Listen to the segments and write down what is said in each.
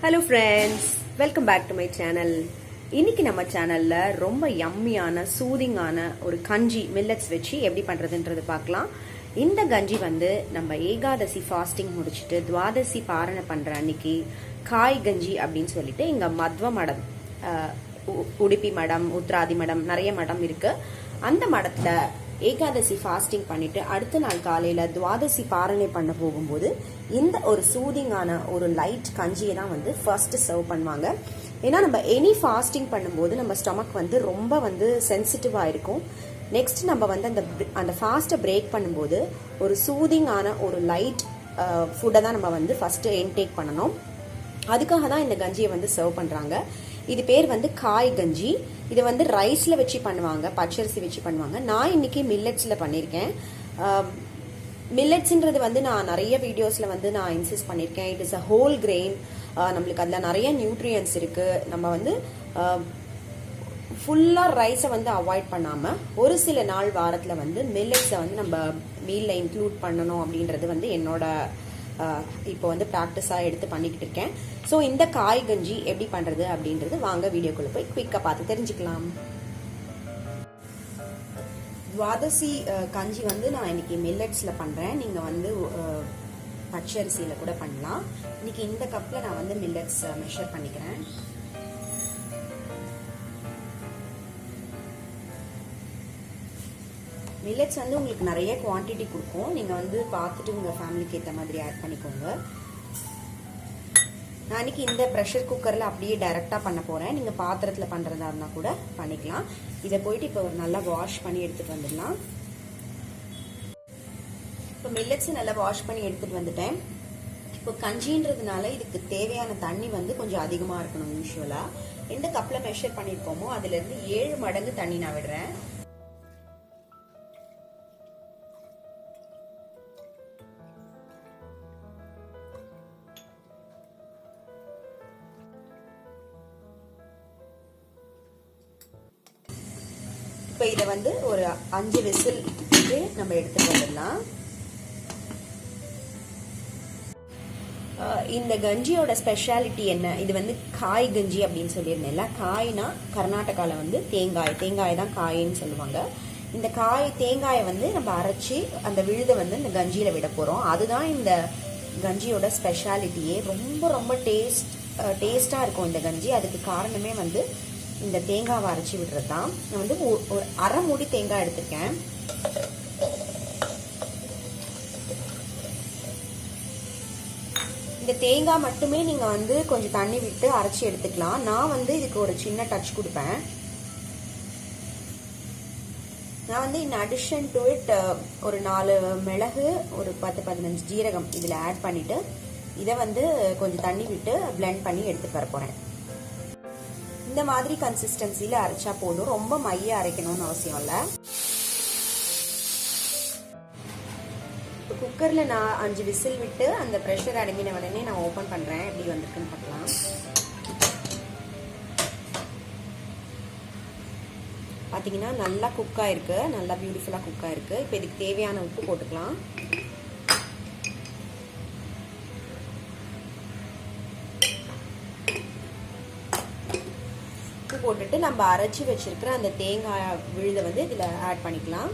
Hello friends, welcome back to my channel. இன்னைக்கு நம்ம சேனல்ல ரொம்ப யம்மியான சூதிங்கான ஒரு கஞ்சி மில்லட்ஸ் வச்சு எப்படி பண்றதுன்றது பார்க்கலாம். இந்த கஞ்சி வந்து நம்ம ஏகாதசி ஃபாஸ்டிங் முடிச்சுட்டு துவாதசி பாரணை பண்ற அன்னைக்கு காய் கஞ்சி அப்படின்னு சொல்லிட்டு இங்க மத்வ மடம், உடுப்பி மடம், உத்ராதி மடம், நிறைய மடம் இருக்கு. அந்த மடத்துல ஏகாதசி ஃபாஸ்டிங் பண்ணிட்டு அடுத்த நாள் காலையில துவாதசி பாரணை பண்ண போகும்போது இந்த ஒரு சூதிங்கான ஒரு லைட் கஞ்சியை தான் வந்து ஃபர்ஸ்ட் சர்வ் பண்ணுவாங்க. ஏன்னா நம்ம எனி ஃபாஸ்டிங் பண்ணும்போது நம்ம ஸ்டொமக் வந்து ரொம்ப வந்து சென்சிட்டிவா இருக்கும். நெக்ஸ்ட் நம்ம வந்து அந்த ஃபாஸ்ட்டை பிரேக் பண்ணும்போது ஒரு சூதிங்கான ஒரு லைட் ஃபுட்டை தான் நம்ம வந்து ஃபர்ஸ்ட் இன்டேக் பண்ணணும். அதுக்காக தான் இந்த கஞ்சியை வந்து சர்வ் பண்றாங்க. இது பேர் வந்து காய் கஞ்சி. இது வந்து ரைஸ்ல வச்சு பண்ணுவாங்க, பச்சரிசி வச்சு பண்ணுவாங்க. நான் இன்னைக்கு மில்லட்ஸ்ல பண்ணியிருக்கேன். மில்லட்ஸ்ன்றது வந்து நான் நிறைய வீடியோஸ்ல வந்து நான் இன்சிஸ்ட் பண்ணியிருக்கேன். It is a whole grain. நம்மளுக்கு அதில் நிறைய நியூட்ரியன்ஸ் இருக்கு. நம்ம வந்து ஃபுல்லா ரைஸை வந்து அவாய்ட் பண்ணாம ஒரு சில நாள் வாரத்துல வந்து மில்லட்ஸை வந்து நம்ம மீல்ல இன்க்ளூட் பண்ணணும் அப்படின்றது வந்து என்னோட இப்போ வந்து ப்ராக்டிஸா எடுத்து பண்ணிக்கிட்டு இருக்கேன். ஸோ இந்த காய் கஞ்சி எப்படி பண்றது அப்படின்றது வாங்க வீடியோக்குள்ள போய் குயிக்கா பார்த்து தெரிஞ்சுக்கலாம். துவாதசி கஞ்சி வந்து நான் இன்னைக்கு மில்லட்ஸ்ல பண்றேன். நீங்க வந்து பச்சரிசியில கூட பண்ணலாம். இன்னைக்கு இந்த கப்ல நான் வந்து மில்லட்ஸ் மெஷர் பண்ணிக்கிறேன். மில்லட்ஸ் வந்து உங்களுக்கு நிறைய குவான்டிட்டி கொடுக்கும். நீங்க வந்து பார்த்துட்டு உங்க ஃபேமிலிக்கு ஏற்ற மாதிரி ஆட் பண்ணிக்கோங்க. நான் இன்னைக்கு இந்த ப்ரெஷர் குக்கர்ல அப்படியே டைரக்டா பண்ண போறேன். நீங்க பாத்திரத்துல பண்றதா இருந்தா கூட பண்ணிக்கலாம். இதை போயிட்டு இப்போ நல்லா வாஷ் பண்ணி எடுத்துட்டு வந்துடலாம். இப்போ மில்லட்ஸ் நல்லா வாஷ் பண்ணி எடுத்துட்டு வந்துட்டேன். இப்போ கஞ்சின்றதுனால இதுக்கு தேவையான தண்ணி வந்து கொஞ்சம் அதிகமா இருக்கணும். யூஸ்வலா எந்த கப்ல மெஷர் பண்ணிருக்கோமோ அதுல இருந்து 7 மடங்கு தண்ணி நான் விடுறேன். இப்போ இதை வந்து ஒரு 5 விசில் நம்ம எடுத்துட்டு வந்துடலாம். இந்த கஞ்சியோட ஸ்பெஷாலிட்டி என்ன? இது வந்து காய் கஞ்சி அப்படின்னு சொல்லியிருந்தேன்ல. காய்னா கர்நாடகாவில் வந்து தேங்காய் தான் காயின்னு சொல்லுவாங்க. இந்த தேங்காயை வந்து நம்ம அரைச்சி அந்த விழுதை வந்து இந்த கஞ்சியில விட போறோம். அதுதான் இந்த கஞ்சியோட ஸ்பெஷாலிட்டியே. ரொம்ப ரொம்ப டேஸ்டா இருக்கும் இந்த கஞ்சி. அதுக்கு காரணமே வந்து இந்த தேங்காவை அரைச்சி விடுறது தான். நான் வந்து ஒரு அரை மூடி தேங்காய் எடுத்திருக்கேன். இந்த தேங்காய் மட்டுமே நீங்க வந்து கொஞ்சம் தண்ணி விட்டு அரைச்சி எடுத்துக்கலாம். நான் வந்து இதுக்கு ஒரு சின்ன டச் கொடுப்பேன். நான் வந்து இன் அடிஷன் டு இட் ஒரு 4 மிளகு, ஒரு 10-15 ஜீரகம் இதுல ஆட் பண்ணிட்டு இதை வந்து கொஞ்சம் தண்ணி விட்டு பிளெண்ட் பண்ணி எடுத்துட்டு வர போறேன். இந்த மாதிரி கன்சிஸ்டன்சில அரைச்சா போதும். ரொம்ப மைய அரைக்கணும்னு அவசியம் இல்ல. குக்கர்ல நான் 5 விசில் விட்டு அந்த பிரஷர் அடங்கின உடனே நான் ஓபன் பண்றேன். எப்படி வந்திருக்குன்னு பார்க்கலாம். பாத்தீங்கன்னா நல்லா குக் ஆயிருக்கு, நல்லா பியூட்டிஃபுல்லா குக் ஆயிருக்கு. இப்போ இதுக்கு தேவையான உப்பு போட்டுக்கலாம். போட்டுட்டு நம்ம அரைச்சி வச்சிருக்கிற அந்த தேங்காய் விழுதை வந்து இதுல ஆட் பண்ணிக்கலாம்.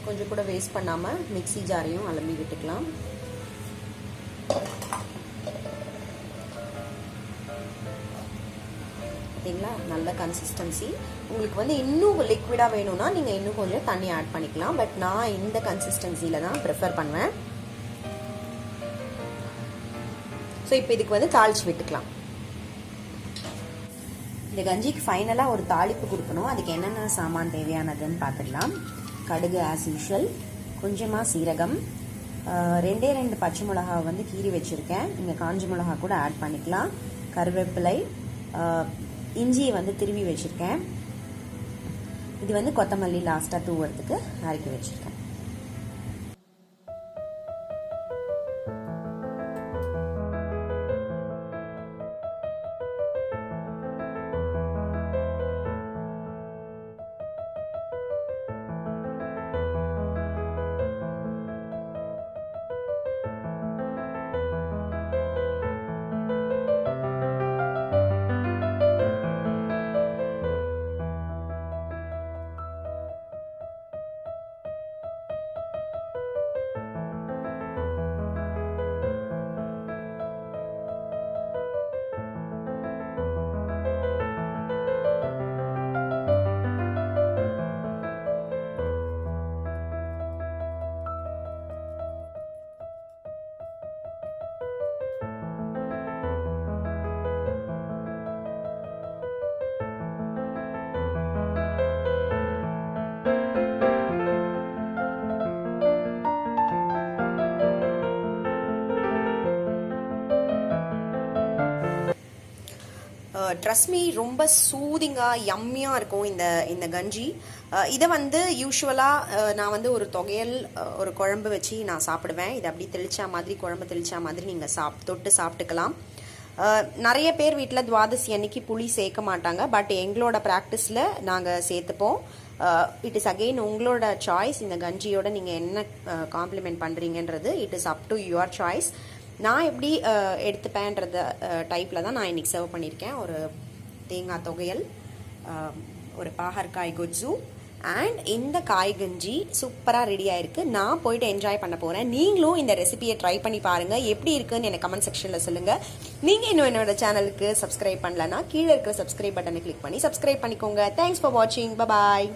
கொஞ்சம் கூட வேஸ்ட் பண்ணாம மிக்ஸி ஜாரையும் அலம்பி விட்டுக்கலாம். பார்த்தீங்களா, நல்ல கன்சிஸ்டன்சி. உங்களுக்கு வந்து இன்னும் லிக்விடா வேணும்னா நீங்க இன்னும் கொஞ்சம் தண்ணி ஆட் பண்ணிக்கலாம். பட் நான் இந்த கன்சிஸ்டன்சில தான் ப்ரிஃபர் பண்ணுவேன். ஸோ இப்போ இதுக்கு வந்து தாளிச்சு விட்டுக்கலாம். இந்த கஞ்சிக்கு ஃபைனலா ஒரு தாளிப்பு கொடுக்கணும். அதுக்கு என்னென்ன சாமான் தேவையானதுன்னு பார்த்துக்கலாம். கடுகு ஆஸ் யூஷுவல், கொஞ்சமா சீரகம், 2 பச்சை மிளகா வந்து கீறி வச்சிருக்கேன். நீங்க காஞ்ச மிளகா கூட ஆட் பண்ணிக்கலாம். கருவேப்பிலை, இஞ்சியை வந்து திருவி வச்சிருக்கேன். இது வந்து கொத்தமல்லி லாஸ்டா தூவுறதுக்கு அரைக்கி வச்சிருக்கேன். ட்ரஸ்ட் மீ ரொம்ப சூதிங்காக யம்மியாக இருக்கும் இந்த கஞ்சி. இதை வந்து யூஸ்வலாக நான் வந்து ஒரு தொகையல் ஒரு குழம்பு வச்சு நான் சாப்பிடுவேன். இது அப்படி தெளிச்சா மாதிரி குழம்பு தெளிச்சா மாதிரி நீங்கள் தொட்டு சாப்பிட்டுக்கலாம். நிறைய பேர் வீட்டில் துவாதசி அன்னைக்கு புளி சேர்க்க மாட்டாங்க. பட் எங்களோட ப்ராக்டிஸில் நாங்கள் சேர்த்துப்போம். இட் இஸ் அகெயின் உங்களோட சாய்ஸ். இந்த கஞ்சியோட நீங்கள் என்ன காம்ப்ளிமெண்ட் பண்ணுறீங்கன்றது it is up to your choice. நான் எப்படி எடுத்துப்பேன்றத டைப்பில் தான் நான் இன்றைக்கி சர்வ் பண்ணியிருக்கேன். ஒரு தேங்காய் தொகையல், ஒரு பாகற்காய் கொஜ்ஜு அண்ட் இந்த காய் கஞ்சி சூப்பராக ரெடி ஆயிருக்கு. நான் போயிட்டு என்ஜாய் பண்ண போகிறேன். நீங்களும் இந்த ரெசிபியை ட்ரை பண்ணி பாருங்கள். எப்படி இருக்குன்னு எனக்கு கமெண்ட் செக்ஷனில் சொல்லுங்கள். நீங்கள் இன்னும் என்னோட சேனலுக்கு சப்ஸ்கிரைப் பண்ணலன்னா கீழே இருக்கிற சப்ஸ்கிரைப் பட்டனை கிளிக் பண்ணி சப்ஸ்கிரைப் பண்ணிக்கோங்க. தேங்க்ஸ் ஃபார் வாட்சிங். பாய்.